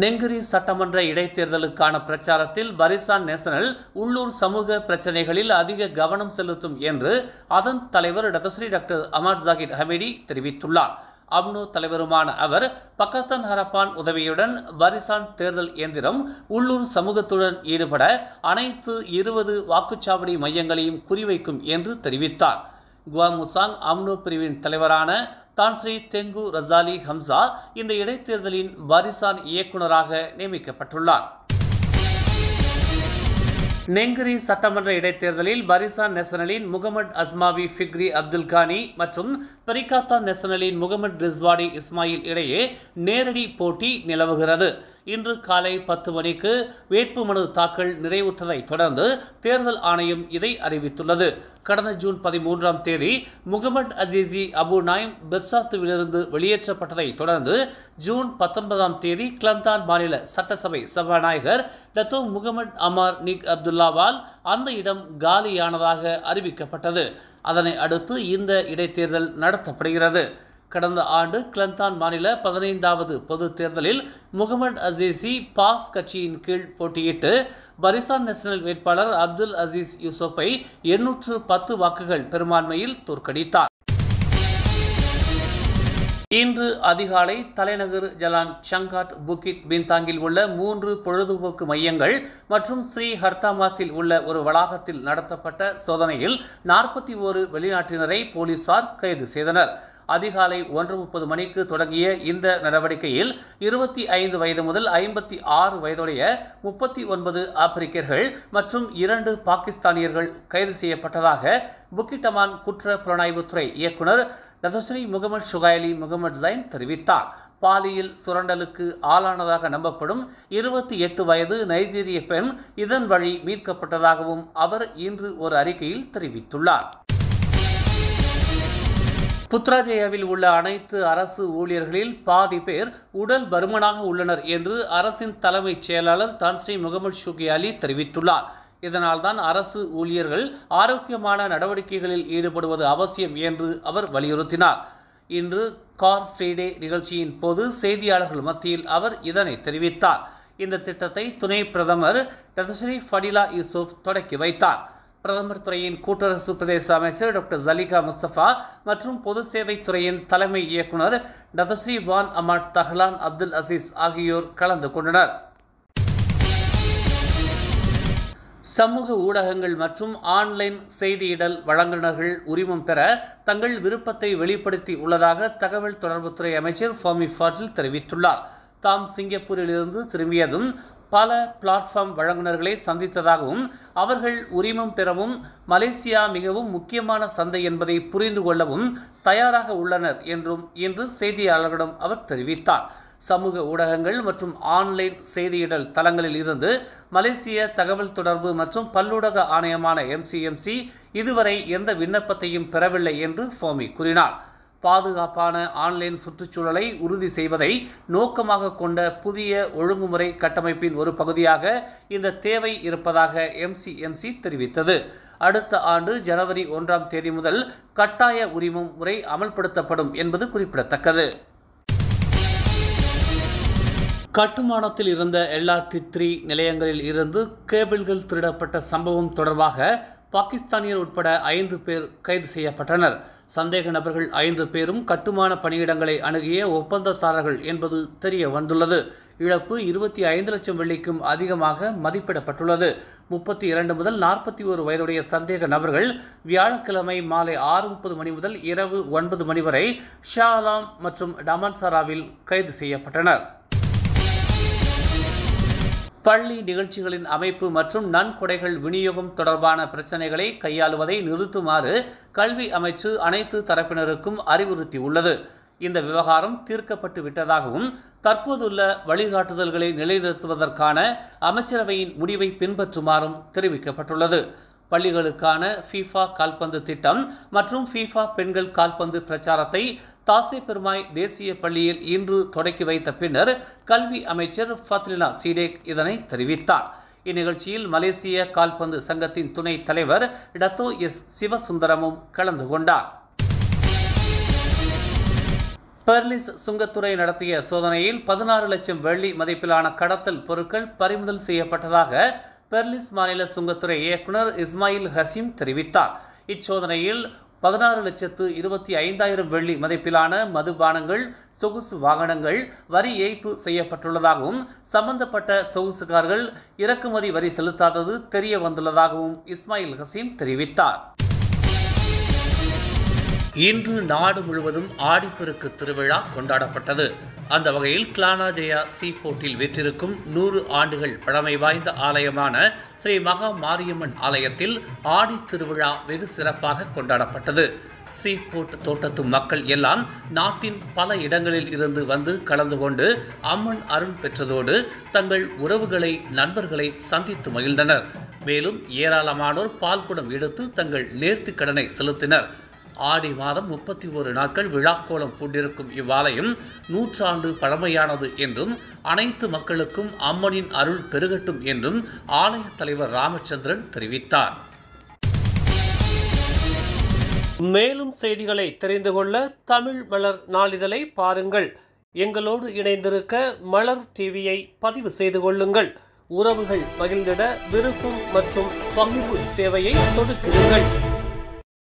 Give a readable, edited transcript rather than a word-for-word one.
நெங்கிரி சட்டமன்ற இடைத்தேர்தலுக்கான பிரச்சாரத்தில் பரிசான் நேஷனல் உள்ளூர் சமூக பிரச்சினைகளில் அதிக கவனம் செலுத்தும் என்று அதன் தலைவர் டதஸ்ரீ டாக்டர் அமர் ஜாகிர் ஹமீடி தெரிவித்துள்ளார். அம்னோ தலைவருமான அவர் பக்கத்தன் ஹரப்பான் உதவியுடன் பரிசான் தேர்தல் இயந்திரம் உள்ளூர் சமூகத்துடன் ஈடுபட அனைத்து 20 வாக்குச்சாவடி மையங்களையும் குறிவைக்கும் என்று தெரிவித்தார். குவாமுசாங் அம்னோ பிரிவின் தலைவரான தான்ஸ்ரீ தெங்கு ரசாலி ஹம்சா இந்த இடைத்தேர்தலின் பரிசான் இயக்குநராக நியமிக்கப்பட்டுள்ளார். நெங்கிரி சட்டமன்ற இடைத்தேர்தலில் பரிசான் நேஷனலின் முகமது அஸ்மாவி ஃபிக்ரி அப்துல் கானி மற்றும் பரிகாத்தான் நேஷனலின் முகமது ரிஸ்வாடி இஸ்மாயில் இடையே நேரடி போட்டி நிலவுகிறது. இன்று காலை 10 மணிக்கு வேட்புமனு தாக்கல் நிறைவுற்றதை தொடர்ந்து தேர்தல் ஆணையம் இதை அறிவித்துள்ளது. கடந்த ஜூன் 13ஆம் தேதி முகமது அசீசி அபு நாயிம் பெர்சாத்துவிலிருந்து வெளியேற்றப்பட்டதை தொடர்ந்து ஜூன் 19ஆம் தேதி கிளந்தான் மாநில சட்டசபை சபாநாயகர் டத்தோ முகமது அமார் நிக் அப்துல்லாவால் அந்த இடம் காலியானதாக அறிவிக்கப்பட்டது. அதனை அடுத்து இந்த இடைத்தேர்தல் நடத்தப்படுகிறது. கடந்த ஆண்டு கிளந்தான் மாநில 15வது பொது தேர்தலில் முகமது அசீசி பாஸ் கட்சியின் கீழ் போட்டியிட்டு பரிசான் நேஷனல் வேட்பாளர் அப்துல் அசீஸ் யூசுப்பை 810 வாக்குகள் பெரும்பான்மையில் தோற்கடித்தார். இன்று அதிகாலை தலைநகர் ஜலான் சங்காட் புக்கிட் பின்தாங்கில் உள்ள 3 பொழுதுபோக்கு மையங்கள் மற்றும் ஸ்ரீ ஹர்தாமாஸில் உள்ள ஒரு வளாகத்தில் நடத்தப்பட்ட சோதனையில் 41 வெளிநாட்டினரை போலீசார் கைது செய்தனர். அதிகாலை 1:30 மணிக்கு தொடங்கிய இந்த நடவடிக்கையில் 25 வயது முதல் 56 வயதுடைய 39 ஆப்பிரிக்கர்கள் மற்றும் 2 பாகிஸ்தானியர்கள் கைது செய்யப்பட்டதாக புக்கிட்டமான் குற்ற புலனாய்வுத்துறை இயக்குனர் டதஸ்ரீ முகமது ஷுகைலி முகமது ஜைன் தெரிவித்தார். பாலியல் சுரண்டலுக்கு ஆளானதாக நம்பப்படும் 28 வயது நைஜீரிய பெண் இதன் வழி மீட்கப்பட்டதாகவும் அவர் இன்று ஒரு அறிக்கையில் தெரிவித்துள்ளார். புத்ராஜயாவில் உள்ள அனைத்து அரசு ஊழியர்களில் பாதி பேர் உடல் பருமனாக உள்ளனர் என்று அரசின் தலைமைச் செயலாளர் தான்ஸ்ரீ முகமது ஷுகி அலி தெரிவித்துள்ளார். இதனால்தான் அரசு ஊழியர்கள் ஆரோக்கியமான நடவடிக்கைகளில் ஈடுபடுவது அவசியம் என்று அவர் வலியுறுத்தினார். இன்று கார் ஃப்ரீடே நிகழ்ச்சியின் போது செய்தியாளர்கள் மத்தியில் அவர் இதனை தெரிவித்தார். இந்த திட்டத்தை துணை பிரதமர் டதஸ்ரீ ஃபடிலா யூசுப் தொடக்கி வைத்தார். பிரதமர் துறையின் கூட்டரசு பிரதேச அமைச்சர் டாக்டர் ஜலிகா முஸ்தபா மற்றும் பொது சேவை துறையின் தலைமை இயக்குனர் டதஸ்ரீ வான் அமாட் தஹ்லான் அப்துல் அசீஸ் ஆகியோர் கலந்து கொண்டனர். சமூக ஊடகங்கள் மற்றும் ஆன்லைன் செய்தியிடல் வழங்குநர்கள் உரிமம் பெற தங்கள் விருப்பத்தை வெளிப்படுத்தி உள்ளதாக தகவல் தொடர்புத்துறை அமைச்சர் ஃபாமி ஃபாஜில் தெரிவித்துள்ளார். தாம் சிங்கப்பூரிலிருந்து திரும்பியதும் பல பிளாட்ஃபார்ம் வழங்குநர்களை சந்தித்ததாகவும் அவர்கள் உரிமம் பெறவும் மலேசியா மிகவும் முக்கியமான சந்தை என்பதை புரிந்து கொள்ளவும் தயாராக உள்ளனர் என்றும் இன்று செய்தியாளர்களிடம் அவர் தெரிவித்தார். சமூக ஊடகங்கள் மற்றும் ஆன்லைன் செய்தியிடல் தளங்களில் இருந்து மலேசிய தகவல் தொடர்பு மற்றும் பல்லூடக ஆணையமான MCMC இதுவரை எந்த விண்ணப்பத்தையும் பெறவில்லை என்று ஃபாமி கூறினார். பாதுகாப்பான ஆன்லைன் சுற்றுச்சூழலை உறுதி செய்வதை நோக்கமாக கொண்ட புதிய ஒழுங்குமுறை கட்டமைப்பின் ஒரு பகுதியாக இந்த தேவை இருப்பதாக MCMC தெரிவித்தது. அடுத்த ஆண்டு ஜனவரி 1ஆம் தேதி முதல் கட்டாய உரிமம் முறை அமல்படுத்தப்படும் என்பது குறிப்பிடத்தக்கது. கட்டுமானத்தில் இருந்த LRT3 நிலையங்களில் இருந்து கேபிள்கள் திருடப்பட்ட சம்பவம் தொடர்பாக பாகிஸ்தானியர் உட்பட 5 பேர் கைது செய்யப்பட்டனர். சந்தேக நபர்கள் 5 பேரும் கட்டுமான பணியிடங்களை அணுகிய ஒப்பந்ததாரர்கள் என்பது தெரிய வந்துள்ளது. இழப்பு 25 லட்சம் வெள்ளிக்கும் அதிகமாக மதிப்பிடப்பட்டுள்ளது. 32 முதல் 41 வயதுடைய சந்தேக நபர்கள் வியாழக்கிழமை மாலை 6:30 மணி முதல் இரவு 9 மணி வரை ஷா அலாம் மற்றும் டமான்சாராவில் கைது செய்யப்பட்டனர். பள்ளி நிகழ்ச்சிகளின் அமைப்பு மற்றும் நன்கொடைகள் விநியோகம் தொடர்பான பிரச்சினைகளை கையாளுவதை நிறுத்துமாறு கல்வி அமைச்சு அனைத்து தரப்பினருக்கும் அறிவுறுத்தியுள்ளது. இந்த விவகாரம் தீர்க்கப்பட்டு விட்டதாகவும் தற்போதுள்ள வழிகாட்டுதல்களை நிலைநிறுத்துவதற்கான அமைச்சரவையின் முடிவை பின்பற்றுமாறும் தெரிவிக்கப்பட்டுள்ளது. பள்ளிகளுக்கான FIFA கால்பந்து திட்டம் மற்றும் FIFA பெண்கள் கால்பந்து பிரச்சாரத்தை தாசே பெருமாய் தேசிய பள்ளியில் இன்று தொடக்கி வைத்த பின்னர் கல்வி அமைச்சர் ஃபத்லினா சீடேக் இதனை தெரிவித்தார். இந்நிகழ்ச்சியில் மலேசிய கால்பந்து சங்கத்தின் துணைத் தலைவர் டத்தோ எஸ் சிவசுந்தரமும் கலந்து கொண்டார். பெர்லிஸ் சுங்கத்துறை நடத்திய சோதனையில் 16 லட்சம் வெள்ளி மதிப்பிலான கடத்தல் பொருட்கள் பறிமுதல் செய்யப்பட்டதாக பெர்லிஸ் மாநில சுங்கத்துறை இயக்குனர் இஸ்மாயில் ஹசீம் தெரிவித்தார். இச்சோதனையில் 16,25,000 வெள்ளி மதிப்பிலான மதுபானங்கள், சொகுசு வாகனங்கள் வரி ஏய்ப்பு செய்யப்பட்டுள்ளதாகவும் சம்பந்தப்பட்ட சொகுசுகார்கள் இறக்குமதி வரி செலுத்தாதது தெரிய வந்துள்ளதாகவும் இஸ்மாயில் ஹசீம் தெரிவித்தார். இன்று நாடு முழுவதும் ஆடிப்பெருக்கு திருவிழா கொண்டாடப்பட்டது. அந்த வகையில் கிளானாஜயா சீ போர்ட்டில் வீற்றிருக்கும் 100 ஆண்டுகள் பழமை வாய்ந்த ஆலயமான ஸ்ரீ மகா மாரியம்மன் ஆலயத்தில் ஆடி திருவிழா வெகு சிறப்பாக கொண்டாடப்பட்டது. சீ போர்ட் தோட்டத்து மக்கள் எல்லாம் நாட்டின் பல இடங்களில் இருந்து வந்து கலந்து கொண்டு அம்மன் அருள் பெற்றதோடு தங்கள் உறவுகளை, நண்பர்களை சந்தித்து மகிழ்ந்தனர். மேலும் ஏராளமானோர் பால்குடம் எடுத்து தங்கள் நேர்த்திக் கடனை செலுத்தினர். ஆடி மாதம் 31 நாட்கள் விழாக்கோலம் பூண்டிருக்கும் இவ்வாலயம் 100 ஆண்டு பழமையானது என்றும் அனைத்து மக்களுக்கும் அம்மனின் அருள் பெருகட்டும் என்றும் ஆலய தலைவர் ராமச்சந்திரன் தெரிவித்தார். மேலும் செய்திகளை தெரிந்து கொள்ள தமிழ் மலர் நாளிதழை பாருங்கள். எங்களோடு இணைந்திருக்க மலர் டிவியை பதிவு செய்து கொள்ளுங்கள். உறவுகள் மகிழ்ந்திட விருப்பம் மற்றும் பகிர்வு சேவையை சொடுக்கிடுங்கள்.